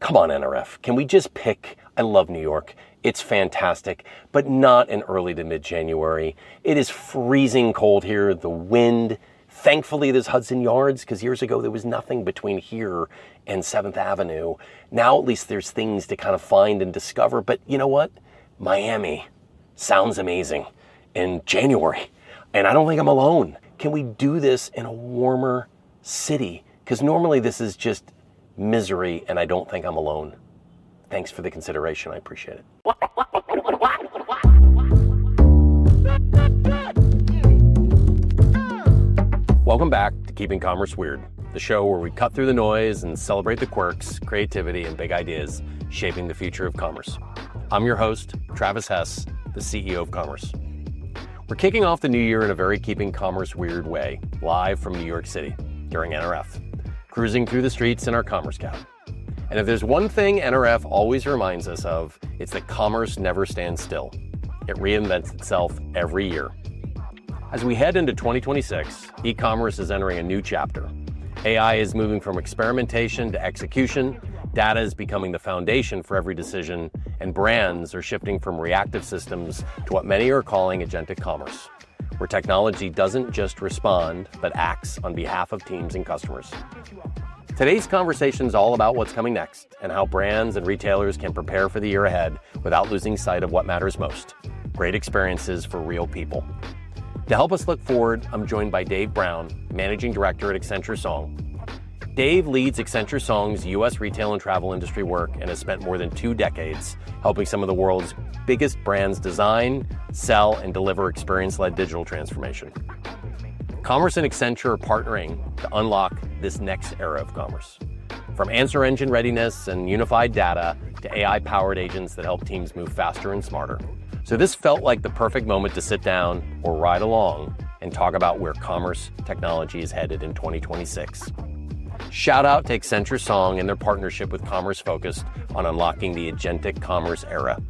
Come on, NRF. Can we just pick? I love New York. It's fantastic, but not in early to mid-January. It is freezing cold here. The wind. Thankfully, there's Hudson Yards, because years ago there was nothing between here and 7th Avenue. Now at least there's things to kind of find and discover. But you know what? Miami sounds amazing in January. And I don't think I'm alone. Can we do this in a warmer city? Because normally this is just misery, and I don't think I'm alone. Thanks for the consideration. I appreciate it. Welcome back to Keeping Commerce Weird, the show where we cut through the noise and celebrate the quirks, creativity, and big ideas shaping the future of commerce. I'm your host, Travis Hess, the CEO of Commerce. We're kicking off the new year in a very Keeping Commerce Weird way, live from New York City during NRF, cruising through the streets in our Commerce Cab. And if there's one thing NRF always reminds us of, it's that commerce never stands still. It reinvents itself every year. As we head into 2026, e-commerce is entering a new chapter. AI is moving from experimentation to execution, data is becoming the foundation for every decision, and brands are shifting from reactive systems to what many are calling agentic commerce, where technology doesn't just respond, but acts on behalf of teams and customers. Today's conversation is all about what's coming next and how brands and retailers can prepare for the year ahead without losing sight of what matters most: great experiences for real people. To help us look forward, I'm joined by Dave Brown, Managing Director at Accenture Song. Dave leads Accenture Song's U.S. retail and travel industry work and has spent more than 2 decades helping some of the world's biggest brands design, sell, and deliver experience-led digital transformation. Commerce and Accenture are partnering to unlock this next era of commerce. From answer engine readiness and unified data to AI-powered agents that help teams move faster and smarter. So this felt like the perfect moment to sit down or ride along and talk about where commerce technology is headed in 2026. Shout out to Accenture Song and their partnership with Commerce focused on unlocking the agentic commerce era.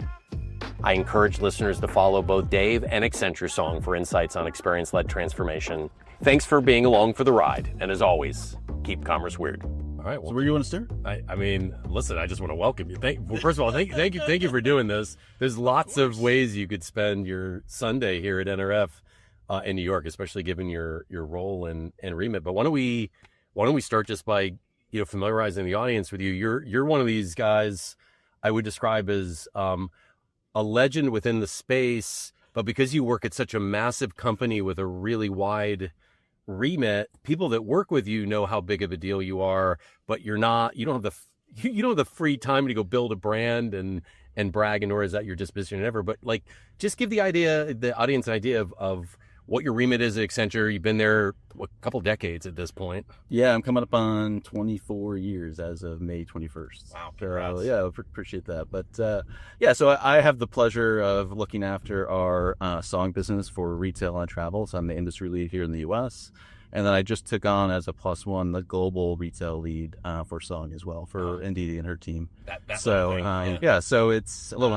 I encourage listeners to follow both Dave and Accenture Song for insights on experience-led transformation. Thanks for being along for the ride, and as always, keep commerce weird. All right. Well, so where do you want to start? I mean, listen, I just want to welcome you. First of all, thank you for doing this. There's lots of ways you could spend your Sunday here at NRF in New York, especially given your role and remit. But why don't we start just by familiarizing the audience with you? You're one of these guys I would describe as a legend within the space, but because you work at such a massive company with a really wide remit, people that work with you know how big of a deal you are, but you don't have the free time to go build a brand and brag, and nor is that your disposition ever. But just give the audience an idea of what your remit is at Accenture. You've been there a couple decades at this point. Yeah, I'm coming up on 24 years as of May 21st. Wow. Yeah, I appreciate that. But so I have the pleasure of looking after our song business for retail and travel. So I'm the industry lead here in the U.S. And then I just took on as a +1 the global retail lead for Song as well for Ndidi and her team. So it's a little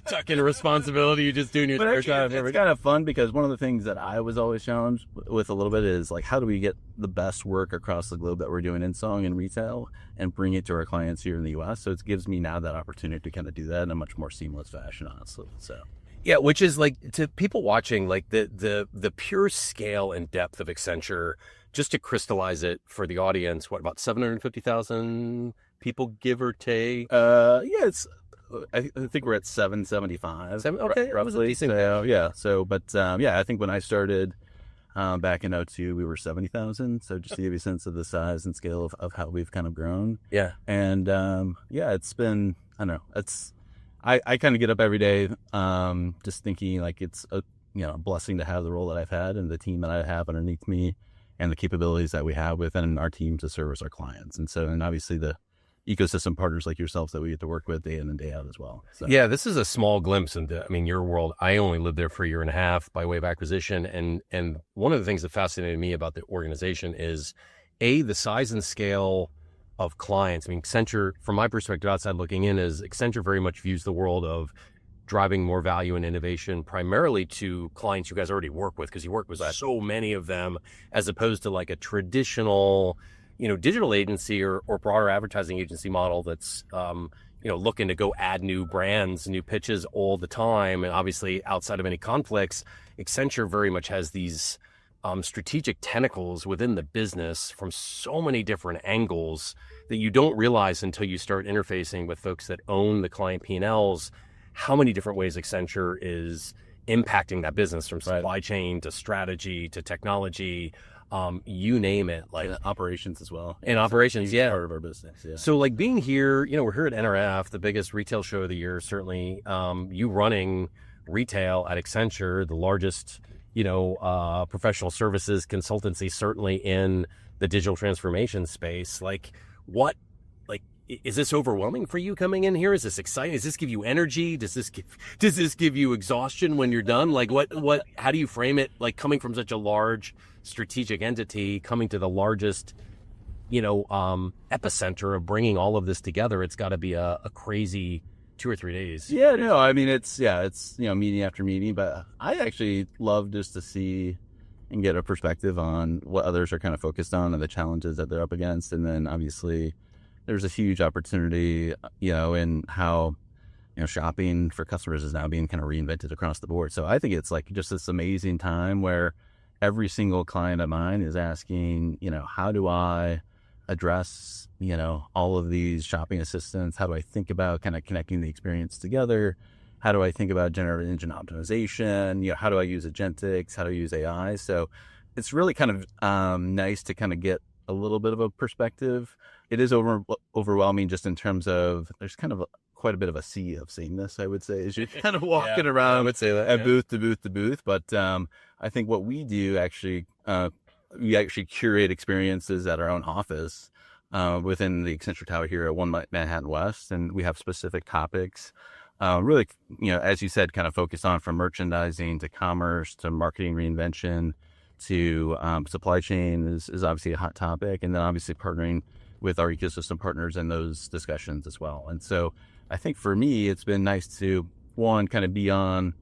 tuck in responsibility. You just doing your job. It's kind of fun because one of the things that I was always challenged with a little bit is how do we get the best work across the globe that we're doing in Song and retail and bring it to our clients here in the U.S. So it gives me now that opportunity to kind of do that in a much more seamless fashion, honestly. So. Yeah, which is to people watching, the pure scale and depth of Accenture, just to crystallize it for the audience, what, about 750,000 people, give or take? It's, I think we're at 775. Okay, roughly. I think when I started back in 2002, we were 70,000. So just to give you a sense of the size and scale of how we've kind of grown. Yeah. And it's been, I don't know, I kind of get up every day just thinking it's a blessing to have the role that I've had and the team that I have underneath me and the capabilities that we have within our team to service our clients. And obviously the ecosystem partners like yourselves that we get to work with day in and day out as well. So. Yeah, this is a small glimpse into, your world. I only lived there for a year and a half by way of acquisition. And one of the things that fascinated me about the organization is the size and scale of clients. Accenture, from my perspective outside looking in, is Accenture very much views the world of driving more value and innovation primarily to clients you guys already work with, because you work with so many of them, as opposed to a traditional digital agency or broader advertising agency model that's, looking to go add new brands, new pitches all the time. And obviously outside of any conflicts, Accenture very much has these strategic tentacles within the business from so many different angles that you don't realize until you start interfacing with folks that own the client P&Ls, how many different ways Accenture is impacting that business, from supply chain to strategy to technology, you name it, like operations as well. And operations, yeah, part of our business. Yeah. So like being here, we're here at NRF, the biggest retail show of the year, certainly. You running retail at Accenture, the largest, professional services consultancy, certainly in the digital transformation space. Is this overwhelming for you coming in here? Is this exciting? Does this give you energy? Does this give you exhaustion when you're done? How do you frame it? Like, coming from such a large strategic entity, coming to the largest, epicenter of bringing all of this together, it's got to be a crazy 2 or 3 days. Yeah, no, I mean, it's meeting after meeting, but I actually love just to see and get a perspective on what others are kind of focused on and the challenges that they're up against. And then obviously there's a huge opportunity, in how, shopping for customers is now being kind of reinvented across the board. So I think it's like just this amazing time where every single client of mine is asking, how do I address, all of these shopping assistants? How do I think about kind of connecting the experience together? How do I think about generative engine optimization? How do I use agentics? How do I use AI? So it's really kind of nice to kind of get a little bit of a perspective. It is overwhelming just in terms of there's kind of quite a bit of a sea of sameness, I would say, as you're kind of walking around, I would say that, booth to booth to booth. But I think what we do actually, we actually curate experiences at our own office within the Accenture Tower here at 1 Manhattan West, and we have specific topics. Really, as you said, kind of focused on from merchandising to commerce to marketing reinvention to supply chain is obviously a hot topic, and then obviously partnering with our ecosystem partners in those discussions as well. And so I think for me, it's been nice to, one, kind of be on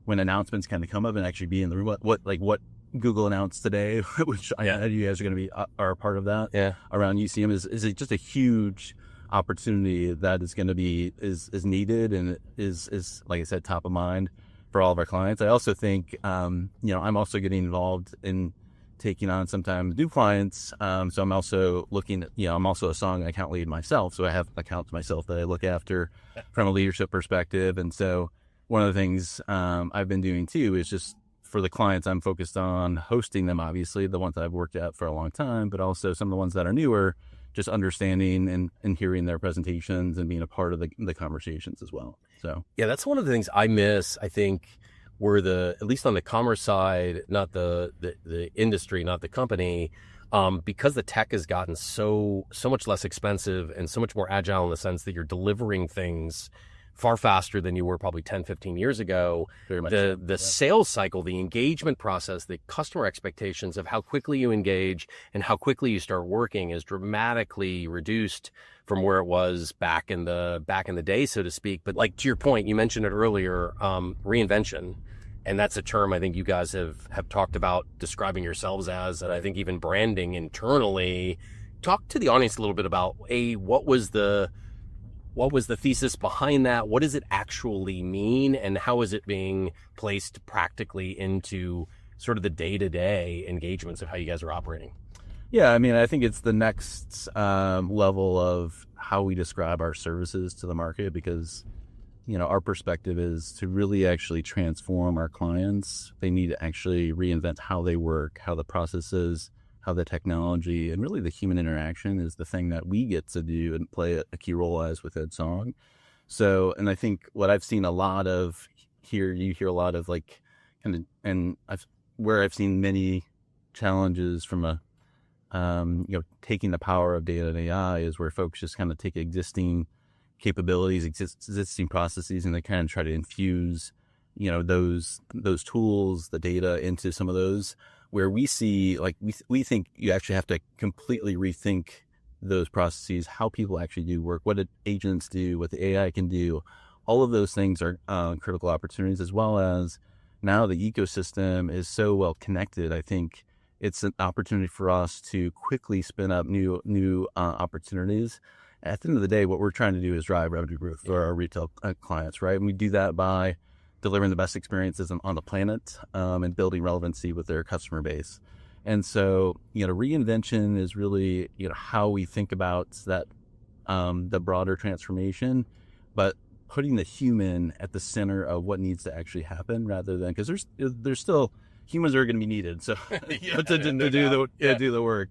when announcements kind of come up and actually be in the room. What Google announced today, which I know you guys are going to be are a part of that around UCM, is just a huge opportunity that is going to be is needed and is like I said, top of mind for all of our clients. I also think I'm also getting involved in taking on sometimes new clients. So I'm also looking at, I'm also a song account lead myself. So I have accounts myself that I look after from a leadership perspective. And so one of the things I've been doing too is just for the clients, I'm focused on hosting them, obviously, the ones that I've worked at for a long time, but also some of the ones that are newer, just understanding and hearing their presentations and being a part of the conversations as well. So yeah, that's one of the things I miss, I think, were at least on the commerce side, not the industry, not the company, because the tech has gotten so much less expensive and so much more agile in the sense that you're delivering things far faster than you were probably 10, 15 years ago. Very much the sales cycle, the engagement process, the customer expectations of how quickly you engage and how quickly you start working is dramatically reduced from where it was back in the day, so to speak. But like to your point, you mentioned it earlier, reinvention. And that's a term I think you guys have talked about describing yourselves as, and I think even branding internally. Talk to the audience a little bit about what was the thesis behind that? What does it actually mean? And how is it being placed practically into sort of the day-to-day engagements of how you guys are operating? Yeah, I mean, I think it's the next level of how we describe our services to the market, because our perspective is to really actually transform our clients. They need to actually reinvent how they work, how the processes, how the technology, and really the human interaction is the thing that we get to do and play a key role as with Ed Song. So, and I think what I've seen a lot of here, you hear a lot of like kind of, and where I've seen many challenges from a, taking the power of data and AI is where folks just kind of take existing capabilities, existing processes, and they kind of try to infuse, those tools, the data into some of those, where we see, like, we think you actually have to completely rethink those processes, how people actually do work, what agents do, what the AI can do. All of those things are critical opportunities, as well as now the ecosystem is so well connected. I think it's an opportunity for us to quickly spin up new opportunities. At the end of the day, what we're trying to do is drive revenue growth for our retail clients, right? And we do that by delivering the best experiences on the planet, and building relevancy with their customer base. And so, reinvention is really, how we think about that, the broader transformation, but putting the human at the center of what needs to actually happen, rather than, because there's still humans are going to be needed, so to do the work.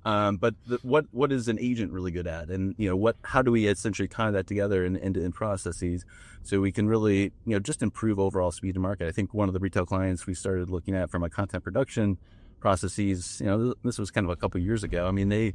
But what is an agent really good at, and how do we essentially tie that together in end-to-end processes so we can really just improve overall speed to market. I think one of the retail clients we started looking at from a content production processes, this was kind of a couple of years ago. I mean,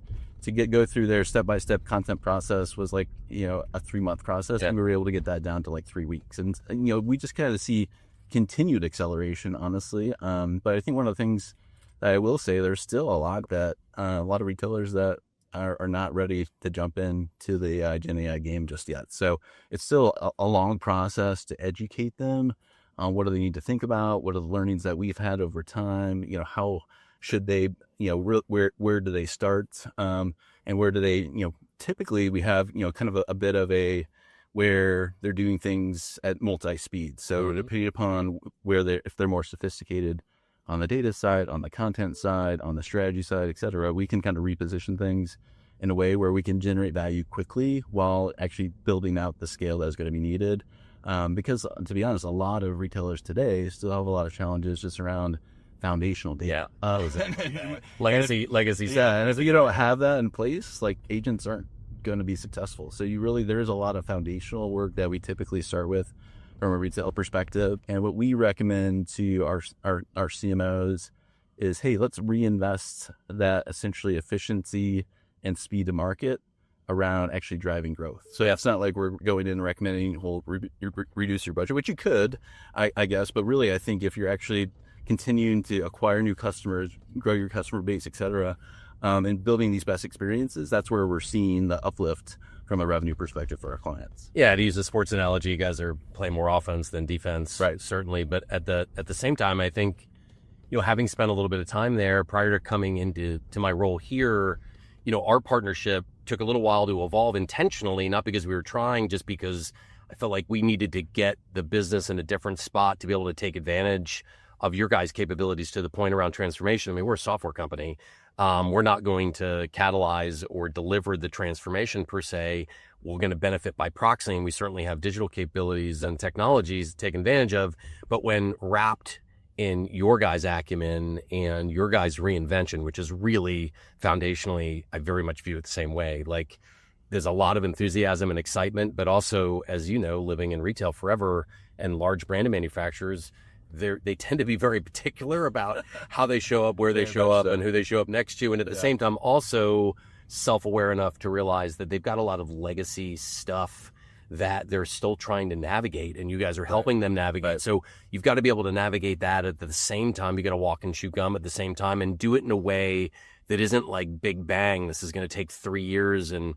go through their step-by-step content process was like a 3-month process, and we were able to get that down to like 3 weeks. And we just kind of see continued acceleration, honestly. But I think one of the things that I will say, there's still a lot of retailers that are not ready to jump into the Gen AI game just yet. So it's still a long process to educate them on what do they need to think about, what are the learnings that we've had over time, how should they, where do they start, and where do they, typically we have, kind of a bit of a, where they're doing things at multi-speed. So depending upon if they're more sophisticated on the data side, on the content side, on the strategy side, et cetera, we can kind of reposition things in a way where we can generate value quickly while actually building out the scale that is going to be needed. Because to be honest, a lot of retailers today still have a lot of challenges just around foundational data. Legacy. Yeah, and if you don't have that in place, like, agents aren't going to be successful. So there is a lot of foundational work that we typically start with from a retail perspective. And what we recommend to our CMOs is, hey, let's reinvest that essentially efficiency and speed to market around actually driving growth. So it's not like we're going in and recommending, well, reduce your budget, which you could, I guess. But really, I think if you're actually continuing to acquire new customers, grow your customer base, et cetera, and building these best experiences, that's where we're seeing the uplift from a revenue perspective for our clients. Yeah, to use a sports analogy, you guys are playing more offense than defense, right? Certainly. But at the same time, I think, having spent a little bit of time there prior to coming into my role here, our partnership took a little while to evolve intentionally, not because we were trying, just because I felt like we needed to get the business in a different spot to be able to take advantage of your guys' capabilities to the point around transformation. I mean, we're a software company. We're not going to catalyze or deliver the transformation per se. We're going to benefit by proxy, and we certainly have digital capabilities and technologies to take advantage of. But when wrapped in your guys' acumen and your guys' reinvention, which is really foundationally, I very much view it the same way. Like, there's a lot of enthusiasm and excitement, but also, as you know, living in retail forever and large brand manufacturers, they tend to be very particular about how they show up, where they show up, and who they show up next to. And at the same time, also self-aware enough to realize that they've got a lot of legacy stuff that they're still trying to navigate, and you guys are helping them navigate. Right. So you've got to be able to navigate that at the same time. You got to walk and chew gum at the same time, and do it in a way that isn't like big bang. This is going to take 3 years and,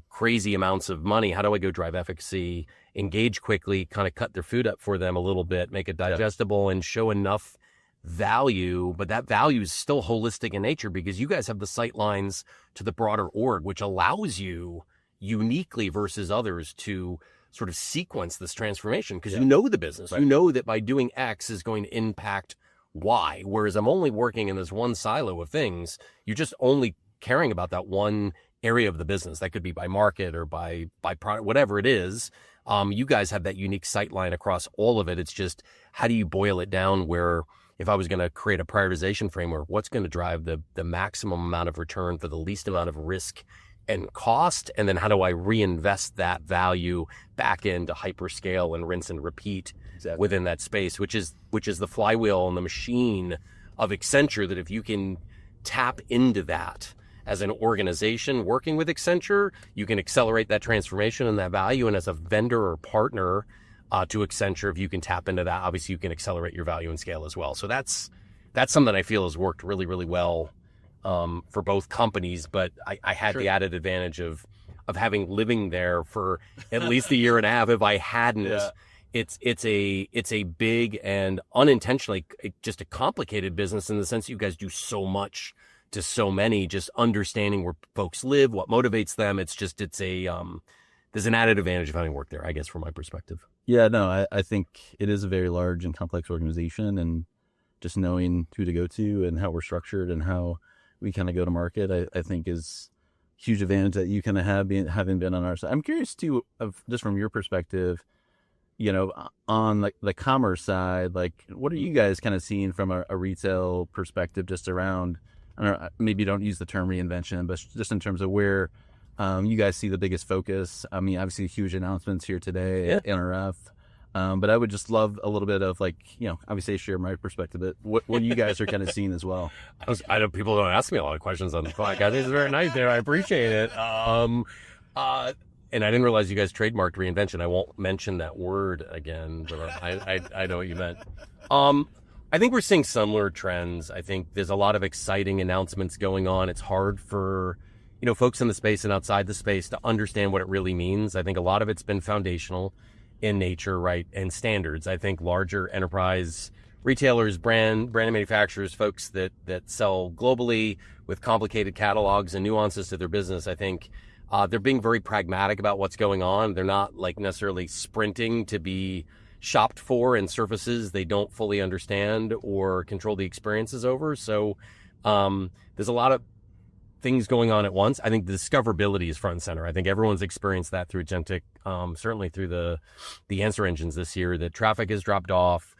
crazy amounts of money. How do I go drive efficacy, engage quickly, kind of cut their food up for them a little bit, make it digestible, and show enough value, but that value is still holistic in nature because you guys have the sight lines to the broader org, which allows you uniquely versus others to sort of sequence this transformation because you know the business. Right. You know that by doing X is going to impact Y, whereas I'm only working in this one silo of things. You're just only caring about that one area of the business. That could be by market or by product, whatever it is. You guys have that unique sight line across all of it. It's just, how do you boil it down where, if I was going to create a prioritization framework, what's going to drive the maximum amount of return for the least amount of risk and cost? And then how do I reinvest that value back into hyperscale and rinse and repeat within that space, which is the flywheel and the machine of Accenture, that if you can tap into that as an organization working with Accenture, you can accelerate that transformation and that value. And as a vendor or partner to Accenture, if you can tap into that, obviously you can accelerate your value and scale as well. So that's something I feel has worked really, really well for both companies. But I had the added advantage of having living there for at least a year and a half. If I hadn't, it's a big and unintentionally just a complicated business in the sense you guys do so much to so many, just understanding where folks live, what motivates them. There's an added advantage of having worked there, I guess, from my perspective. Yeah, no, I think it is a very large and complex organization, and just knowing who to go to and how we're structured and how we kind of go to market, I think is a huge advantage that you kind of have having been on our side. I'm curious too, of just from your perspective, on like the commerce side, like what are you guys kind of seeing from a retail perspective, just around, I don't know, maybe don't use the term reinvention, but just in terms of where you guys see the biggest focus. I mean, obviously huge announcements here today at NRF. But I would just love a little bit of obviously share my perspective, but what you guys are kind of seeing as well. I know people don't ask me a lot of questions on the podcast. It's very nice there. I appreciate it. And I didn't realize you guys trademarked reinvention. I won't mention that word again, but I know what you meant. I think we're seeing similar trends. I think there's a lot of exciting announcements going on. It's hard for folks in the space and outside the space to understand what it really means. I think a lot of it's been foundational in nature, right, and standards. I think larger enterprise retailers, brand manufacturers, folks that sell globally with complicated catalogs and nuances to their business, I think they're being very pragmatic about what's going on. They're not necessarily sprinting to be shopped for in surfaces they don't fully understand or control the experiences over. So there's a lot of things going on at once. I think the discoverability is front and center. I think everyone's experienced that through agentic, certainly through the answer engines this year, that traffic has dropped off,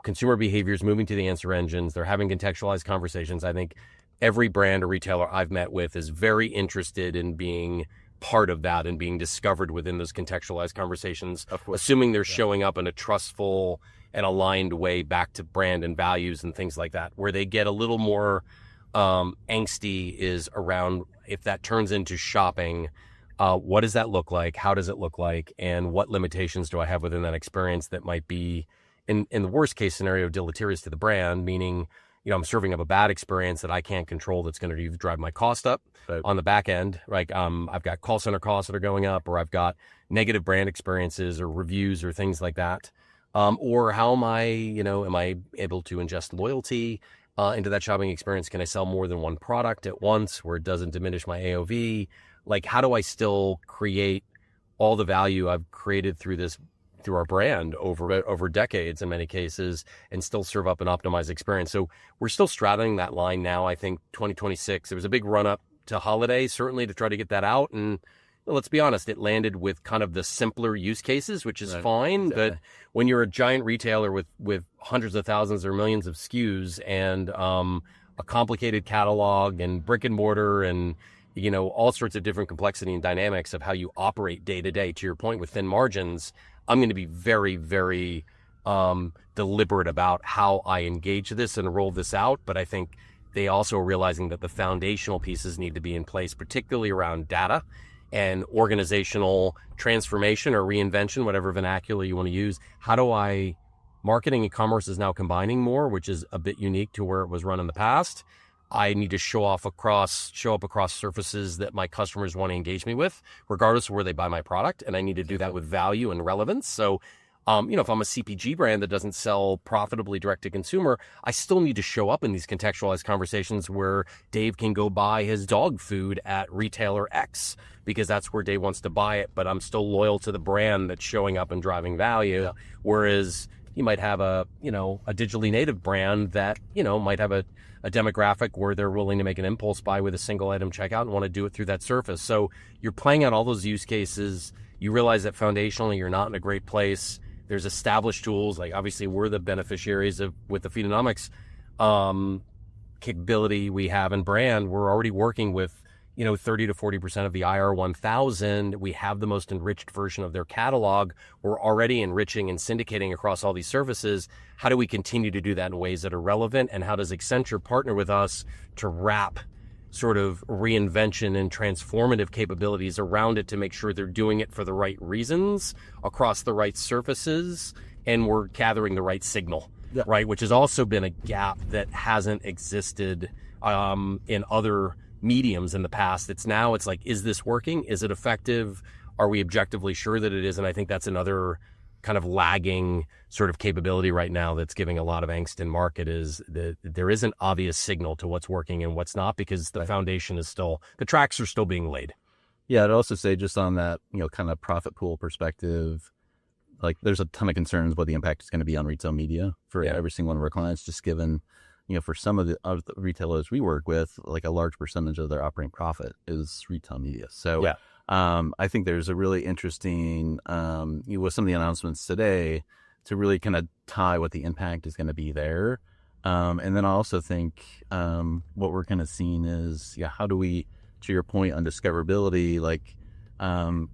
consumer behavior is moving to the answer engines. They're having contextualized conversations. I think every brand or retailer I've met with is very interested in being part of that and being discovered within those contextualized conversations, assuming they're showing up in a trustful and aligned way back to brand and values and things like that. Where they get a little more angsty is around if that turns into shopping, what does that look like? How does it look like? And what limitations do I have within that experience that might be, in the worst case scenario, deleterious to the brand, meaning I'm serving up a bad experience that I can't control that's going to drive my cost up on the back end. Like I've got call center costs that are going up, or I've got negative brand experiences or reviews or things like that. Or how am I able to ingest loyalty into that shopping experience? Can I sell more than one product at once where it doesn't diminish my AOV? Like, how do I still create all the value I've created through our brand over decades in many cases, and still serve up an optimized experience? So we're still straddling that line now. I think 2026, there was a big run up to holiday, certainly, to try to get that out. And let's be honest, it landed with kind of the simpler use cases, which is fine. Exactly. But when you're a giant retailer with hundreds of thousands or millions of SKUs and a complicated catalog and brick and mortar and all sorts of different complexity and dynamics of how you operate day to day, to your point, with thin margins, I'm going to be very, very deliberate about how I engage this and roll this out. But I think they also are realizing that the foundational pieces need to be in place, particularly around data and organizational transformation or reinvention, whatever vernacular you want to use. Marketing and commerce is now combining more, which is a bit unique to where it was run in the past. I need to show up across surfaces that my customers want to engage me with, regardless of where they buy my product. And I need to do that with value and relevance. So, if I'm a CPG brand that doesn't sell profitably direct to consumer, I still need to show up in these contextualized conversations where Dave can go buy his dog food at retailer X because that's where Dave wants to buy it. But I'm still loyal to the brand that's showing up and driving value. Yeah. Whereas you might have a digitally native brand that, might have a demographic where they're willing to make an impulse buy with a single item checkout and want to do it through that surface. So you're playing out all those use cases. You realize that foundationally you're not in a great place. There's established tools, like obviously we're the beneficiaries with the Feedonomics capability we have in brand. We're already working with 30 to 40% of the IR 1000. We have the most enriched version of their catalog. We're already enriching and syndicating across all these services. How do we continue to do that in ways that are relevant? And how does Accenture partner with us to wrap sort of reinvention and transformative capabilities around it to make sure they're doing it for the right reasons across the right surfaces, and we're gathering the right signal, right? Which has also been a gap that hasn't existed in other mediums in the past. It's like, is this working? Is it effective? Are we objectively sure that it is? And I think that's another kind of lagging sort of capability right now that's giving a lot of angst in market is that there is an obvious signal to what's working and what's not, because the foundation is still, the tracks are still being laid. Yeah, I'd also say just on that, kind of profit pool perspective, like there's a ton of concerns what the impact is going to be on retail media for every single one of our clients, just given, for some of the retailers we work with, like a large percentage of their operating profit is retail media. So I think there's a really interesting, with some of the announcements today, to really kind of tie what the impact is going to be there. And then I also think what we're kind of seeing is, how do we, to your point on discoverability, like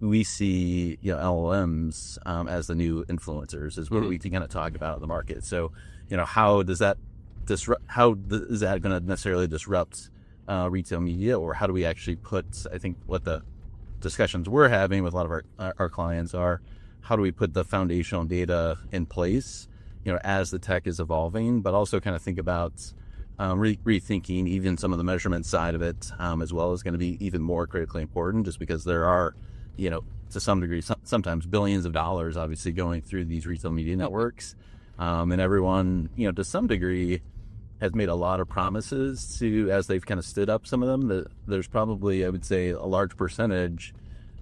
we see LLMs as the new influencers is what we can kind of talk about in the market. So how does that is that going to necessarily disrupt retail media, or how do we actually put, I think what the discussions we're having with a lot of our clients are, how do we put the foundational data in place as the tech is evolving, but also kind of think about rethinking even some of the measurement side of it, as well, is going to be even more critically important, just because there are, to some degree, sometimes billions of dollars obviously going through these retail media networks. And everyone, to some degree, has made a lot of promises to, as they've kind of stood up some of them, that there's probably, I would say, a large percentage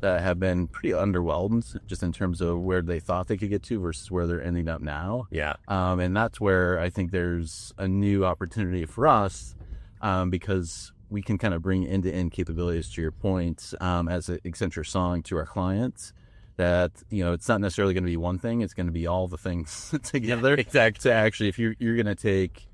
that have been pretty underwhelmed just in terms of where they thought they could get to versus where they're ending up now. Yeah. And that's where I think there's a new opportunity for us, because we can kind of bring end-to-end capabilities, to your point, as an Accenture Song to our clients, that, it's not necessarily going to be one thing. It's going to be all the things together. Yeah, exactly. To actually, if you're going to take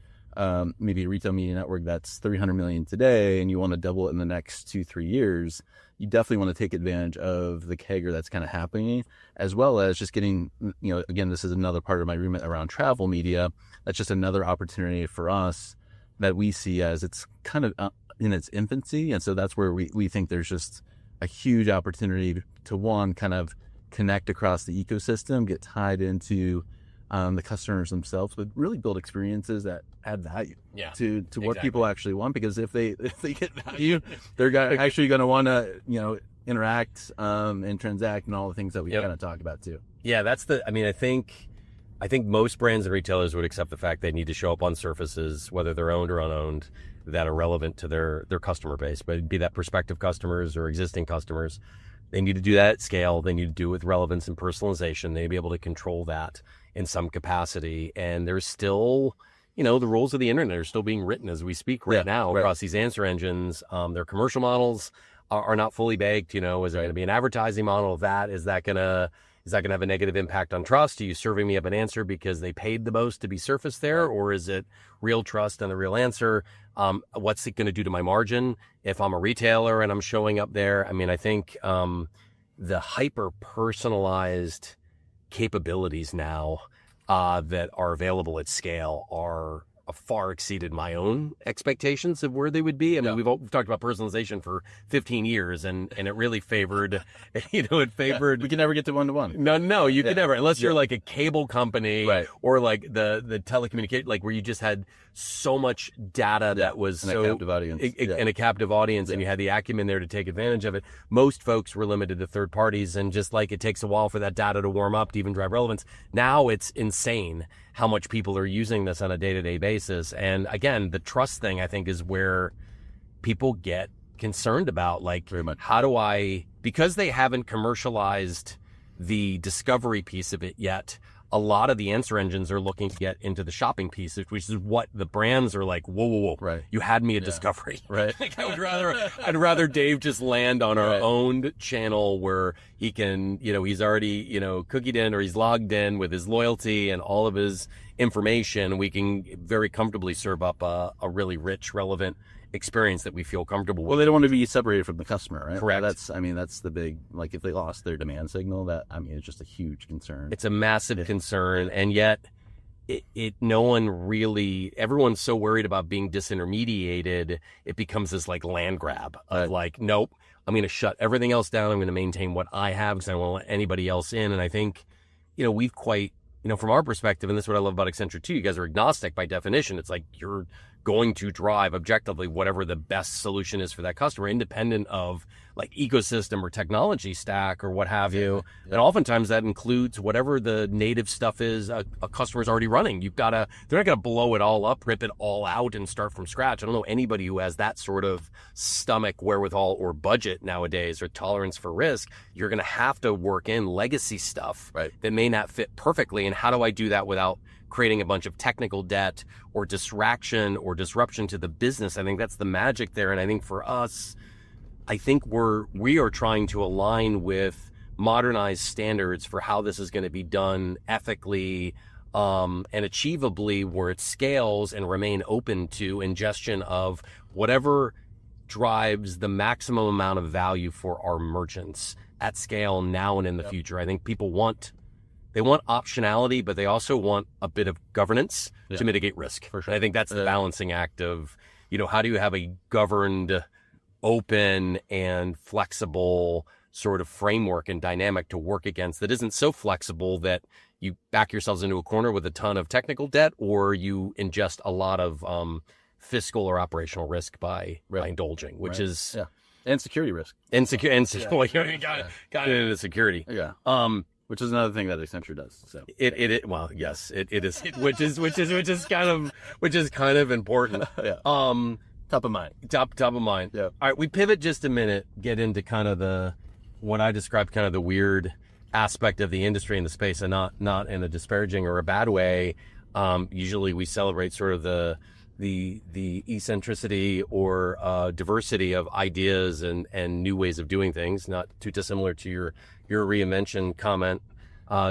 maybe a retail media network that's 300 million today and you want to double it in the next 2-3 years, you definitely want to take advantage of the CAGR that's kind of happening, as well as just getting, again, this is another part of my remit around travel media. That's just another opportunity for us that we see as it's kind of in its infancy. And so that's where we think there's just a huge opportunity to, one, kind of connect across the ecosystem, get tied into the customers themselves, but really build experiences that add value to what people actually want. Because if they get value, they're actually going to want to interact and transact and all the things that we kind of talk about too. Yeah, that's I think most brands and retailers would accept the fact they need to show up on surfaces, whether they're owned or unowned, that are relevant to their customer base, but it'd be that prospective customers or existing customers. They need to do that at scale. They need to do it with relevance and personalization. They need to be able to control that in some capacity. And there's still, the rules of the internet are still being written as we speak right now across these answer engines. Their commercial models are not fully baked. Is there going to be an advertising model of that? Is that going to have a negative impact on trust? Are you serving me up an answer because they paid the most to be surfaced there? Or is it real trust and the real answer? What's it going to do to my margin if I'm a retailer and I'm showing up there? I think the hyper-personalized capabilities now that are available at scale are far exceeded my own expectations of where they would be. We've talked about personalization for 15 years and it really favored, we can never get to one-to-one. No, you could never, unless you're like a cable company or like the telecommunication, like where you just had so much data that was and a captive audience. And a captive audience, and you had the acumen there to take advantage of it. Most folks were limited to third parties, and just like it takes a while for that data to warm up to even drive relevance, now it's insane how much people are using this on a day-to-day basis. And again, the trust thing, I think, is where people get concerned about, like, very much. How do I, because they haven't commercialized the discovery piece of it yet, a lot of the answer engines are looking to get into the shopping piece, which is what the brands are like, whoa. Right. You had me at discovery. Right. Like I'd rather Dave just land on our owned channel where he can, he's already, cookied in, or he's logged in with his loyalty and all of his information. We can very comfortably serve up a really rich, relevant experience that we feel comfortable with. Well, they don't want to be separated from the customer, right? Correct. That's the big, like, if they lost their demand signal, it's just a huge concern. It's a massive concern, and yet no one really, everyone's so worried about being disintermediated, it becomes this like land grab of like, nope, I'm going to shut everything else down. I'm going to maintain what I have because I don't want to let anybody else in. And I think, we've quite, from our perspective, and this is what I love about Accenture too, you guys are agnostic by definition. It's like you're going to drive objectively whatever the best solution is for that customer, independent of like ecosystem or technology stack or what have you. And oftentimes that includes whatever the native stuff is a customer's already running. They're not going to blow it all up, rip it all out and start from scratch. I don't know anybody who has that sort of stomach, wherewithal, or budget nowadays, or tolerance for risk. You're going to have to work in legacy stuff that may not fit perfectly. And how do I do that without creating a bunch of technical debt or distraction or disruption to the business? I think that's the magic there. And I think for us, I think we are trying to align with modernized standards for how this is going to be done ethically and achievably, where it scales and remain open to ingestion of whatever drives the maximum amount of value for our merchants at scale now and in the future. I think people want optionality, but they also want a bit of governance to mitigate risk. For sure. And I think that's the balancing act of, how do you have a governed, open and flexible sort of framework and dynamic to work against that isn't so flexible that you back yourselves into a corner with a ton of technical debt, or you ingest a lot of fiscal or operational risk by indulging, which is and security risk. Well, you got it into security. Which is another thing that Accenture does. So it is, which is kind of important. Top of mind. Top of mind. Yeah. All right, we pivot just a minute, get into kind of what I described kind of the weird aspect of the industry and the space, and not in a disparaging or a bad way. Usually we celebrate sort of the eccentricity or diversity of ideas and new ways of doing things, not too dissimilar to your reinvention comment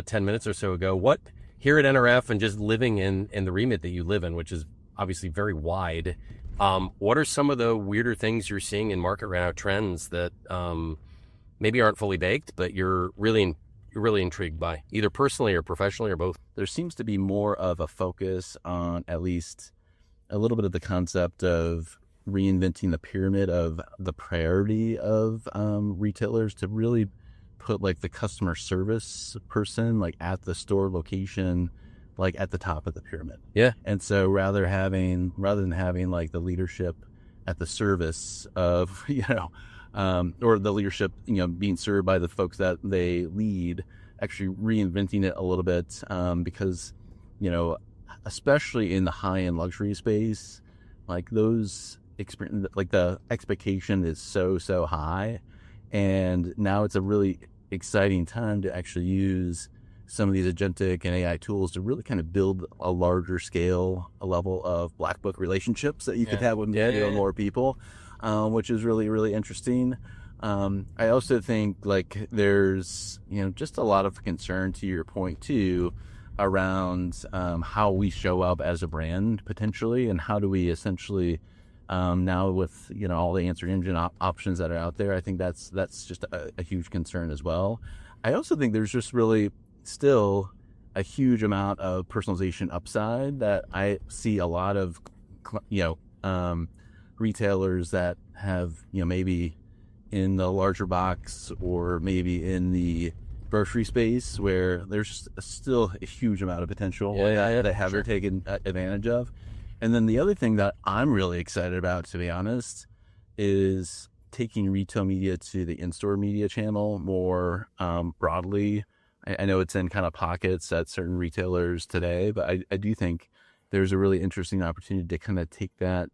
10 minutes or so ago. What here at NRF, and just living in the remit that you live in, which is obviously very wide, what are some of the weirder things you're seeing in market right now, trends that maybe aren't fully baked, but you're really intrigued by, either personally or professionally or both? There seems to be more of a focus on at least a little bit of the concept of reinventing the pyramid of the priority of retailers to really put like the customer service person like at the store location, like at the top of the pyramid. Yeah. And so rather than having like the leadership at the service of, or the leadership, being served by the folks that they lead, actually reinventing it a little bit, because, especially in the high-end luxury space, like those experience, like the expectation is so high, and now it's a really exciting time to actually use some of these agentic and AI tools to really kind of build a larger scale, a level of black book relationships that you could have with more people, which is really, really interesting. I also think like there's, just a lot of concern, to your point too, around how we show up as a brand potentially, and how do we essentially now with all the answer engine options that are out there. I think that's just a huge concern as well. I also think there's just really still a huge amount of personalization upside that I see a lot of retailers that have maybe in the larger box or maybe in the grocery space where there's still a huge amount of potential that haven't taken advantage of. And then the other thing that I'm really excited about, to be honest, is taking retail media to the in-store media channel more broadly. I know it's in kind of pockets at certain retailers today, but I do think there's a really interesting opportunity to kind of take that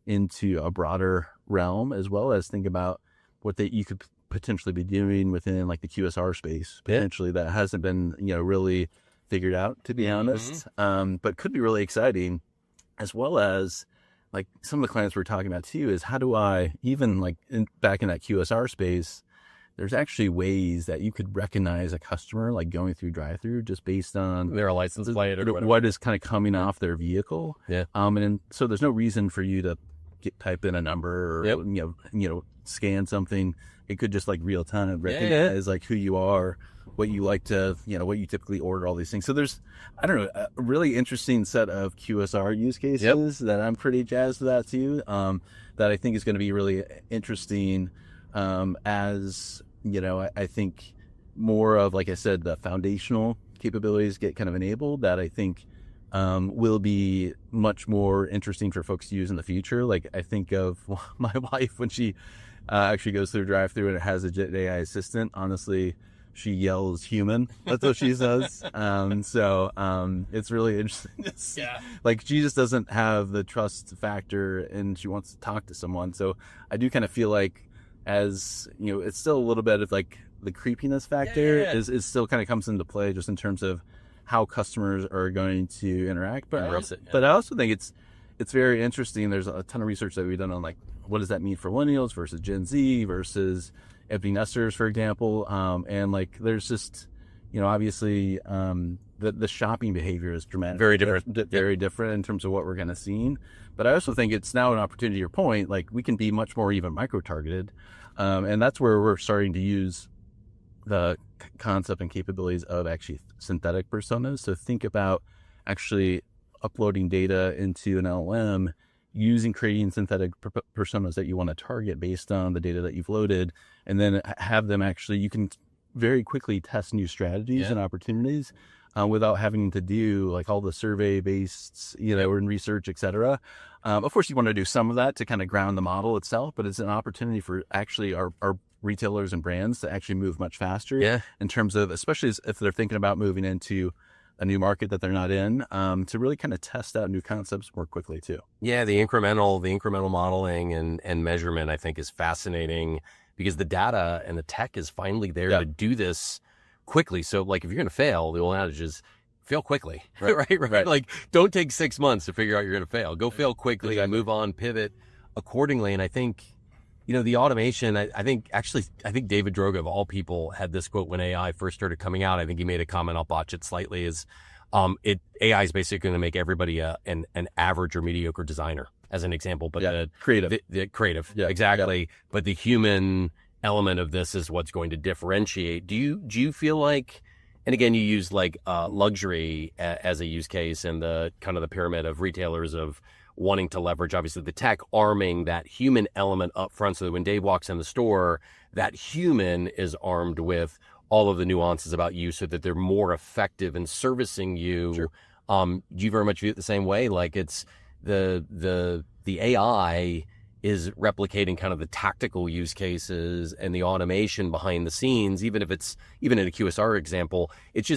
into a broader realm, as well as think about what you could potentially be doing within like the QSR space potentially that hasn't been really figured out, to be honest, but could be really exciting, as well as like some of the clients we're talking about too is how do I even like back in that QSR space, there's actually ways that you could recognize a customer like going through drive-through just based on their license plate or what is kind of coming off their vehicle. And so there's no reason for you to type in a number or scan something. It could just like real time recognize like who you are, what you like to, what you typically order, all these things. So there's, I don't know, a really interesting set of QSR use cases that I'm pretty jazzed about too, that I think is going to be really interesting as, I think more of, like I said, the foundational capabilities get kind of enabled, that I think will be much more interesting for folks to use in the future. Like I think of my wife when she actually goes through a drive-through and it has a Jet AI assistant. Honestly, she yells human. That's what she says. It's really interesting. Yeah. Like she just doesn't have the trust factor and she wants to talk to someone. So I do kind of feel like, as you know, it's still a little bit of like the creepiness factor is still kind of comes into play just in terms of how customers are going to interact. But I also think it's very interesting. There's a ton of research that we've done on like, what does that mean for millennials versus Gen Z versus empty nesters, for example. And like, there's just, you know, obviously, the shopping behavior is dramatic. Very different. Very different in terms of what we're going to see. But I also think it's now an opportunity, to your point, like we can be much more even micro-targeted. And that's where we're starting to use the concept and capabilities of actually synthetic personas. So think about actually uploading data into an LLM, creating synthetic personas that you want to target based on the data that you've loaded, and then have them actually, you can very quickly test new strategies and opportunities without having to do like all the survey based, or in research, et cetera. Of course, you want to do some of that to kind of ground the model itself, but it's an opportunity for actually our retailers and brands to actually move much faster in terms of, especially if they're thinking about moving into a new market that they're not in, to really kind of test out new concepts more quickly too. Yeah, the incremental modeling and measurement, I think, is fascinating because the data and the tech is finally there to do this quickly. So like if you're going to fail, the old adage is fail quickly, right? Like don't take 6 months to figure out you're going to fail. Go fail quickly and move on, pivot accordingly. And I think, the automation, I think David Droga, of all people, had this quote when AI first started coming out. I think he made a comment, I'll botch it slightly, is AI is basically going to make everybody an average or mediocre designer, as an example. But the creative, exactly. Yeah. But the human element of this is what's going to differentiate. Do you feel like, and again, you use like luxury as a use case and the kind of the pyramid of retailers of wanting to leverage, obviously, the tech, arming that human element up front so that when Dave walks in the store, that human is armed with all of the nuances about you so that they're more effective in servicing you. Sure. Do you very much view it the same way? Like it's the AI is replicating kind of the tactical use cases and the automation behind the scenes, even in a QSR example, it's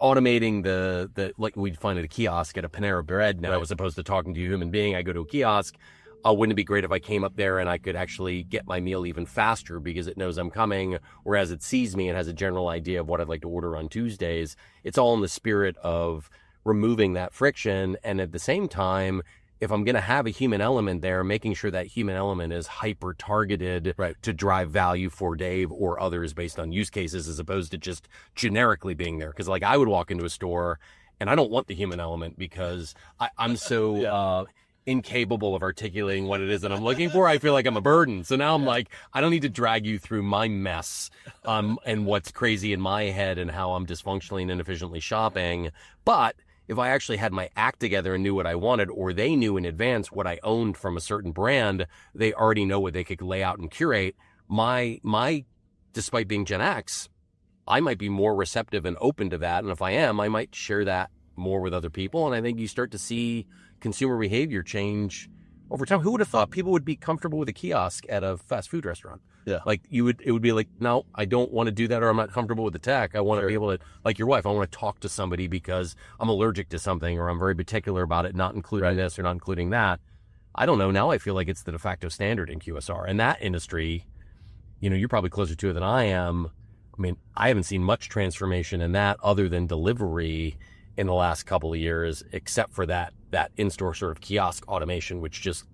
automating the like we'd find at a kiosk at a Panera Bread now, as opposed to talking to a human being. I go to a kiosk. Wouldn't it be great if I came up there and I could actually get my meal even faster because it knows I'm coming, whereas it sees me and has a general idea of what I'd like to order on Tuesdays. It's all in the spirit of removing that friction. And at the same time, if I'm going to have a human element there, making sure that human element is hyper targeted to drive value for Dave or others based on use cases, as opposed to just generically being there. Because like I would walk into a store and I don't want the human element because I'm so incapable of articulating what it is that I'm looking for. I feel like I'm a burden. So now I'm like, I don't need to drag you through my mess and what's crazy in my head and how I'm dysfunctionally and inefficiently shopping. But if I actually had my act together and knew what I wanted, or they knew in advance what I owned from a certain brand, they already know what they could lay out and curate. My, despite being Gen X, I might be more receptive and open to that. And if I am, I might share that more with other people. And I think you start to see consumer behavior change over time. Who would have thought people would be comfortable with a kiosk at a fast food restaurant? Yeah. Like it would be like, no, I don't want to do that, or I'm not comfortable with the tech. I want to be able to, like your wife, I want to talk to somebody because I'm allergic to something, or I'm very particular about it, not including this or not including that. I don't know. Now I feel like it's the de facto standard in QSR. And that industry, you're probably closer to it than I am. I mean, I haven't seen much transformation in that other than delivery in the last couple of years, except for that in-store sort of kiosk automation, which just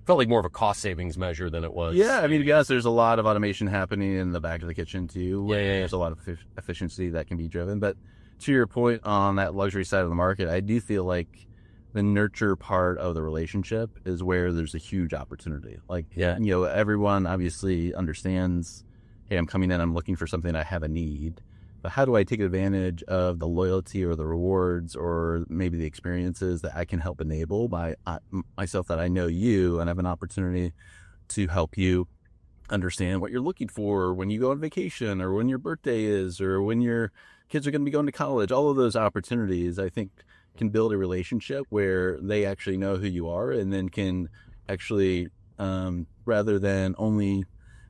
felt like more of a cost savings measure than it was. Yeah, I mean, to be honest, there's a lot of automation happening in the back of the kitchen too. There's a lot of efficiency that can be driven. But to your point on that luxury side of the market, I do feel like the nurture part of the relationship is where there's a huge opportunity. Like, everyone obviously understands, hey, I'm coming in, I'm looking for something, I have a need. But how do I take advantage of the loyalty or the rewards or maybe the experiences that I can help enable by myself, that I know you and have an opportunity to help you understand what you're looking for when you go on vacation, or when your birthday is, or when your kids are going to be going to college. All of those opportunities, I think, can build a relationship where they actually know who you are, and then can actually, rather than only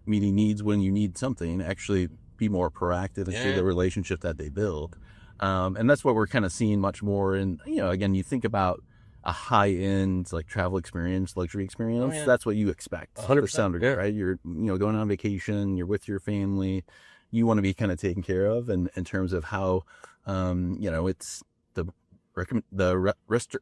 meeting needs when you need something, actually be more proactive into the relationship that they build. And that's what we're kind of seeing much more. And, again, you think about a high-end like travel experience, luxury experience, that's what you expect. 100%, right? You're, going on vacation, you're with your family, you want to be kind of taken care of. And in terms of how, it's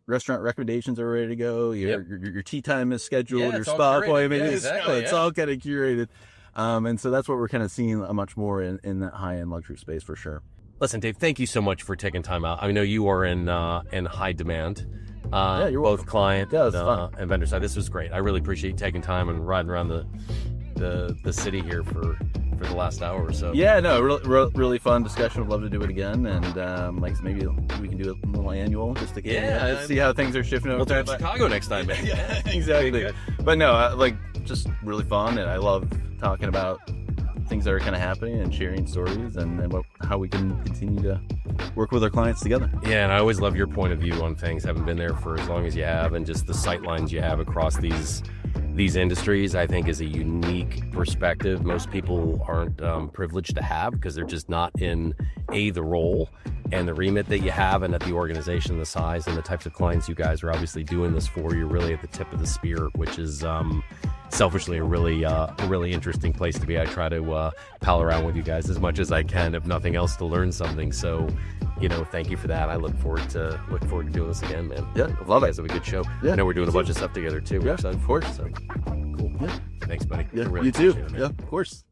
restaurant recommendations are ready to go. Your tea time is scheduled, your spa appointment is, it's all kind of curated. And so that's what we're kind of seeing much more in that high-end luxury space for sure. Listen, Dave, thank you so much for taking time out. I know you are in high demand. You're both welcome. client fun. and vendor side. This was great. I really appreciate you taking time and riding around the city here for the last hour or so. Yeah, no, really fun discussion. Would love to do it again, and maybe we can do a little annual just to see how things are shifting over. We'll do it in Chicago next time, man. Exactly. But no, just really fun, and I love talking about things that are kind of happening and sharing stories and how we can continue to work with our clients together. Yeah, and I always love your point of view on things, having been there for as long as you have, and just the sight lines you have across these industries, I think, is a unique perspective most people aren't privileged to have, because they're just not in the role and the remit that you have, and at the organization, the size and the types of clients you guys are obviously doing this for. You're really at the tip of the spear, which is selfishly a really interesting place to be. I try to pal around with you guys as much as I can, if nothing else, to learn something. So, thank you for that. I look forward to doing this again, man. Yeah, love it. Guys have a good show. Yeah, I know we're doing a bunch of stuff together too. Yeah, Excited. Of course. So cool. Yeah. Thanks, buddy. Yeah, Really you too. appreciate it, man. Yeah, of course.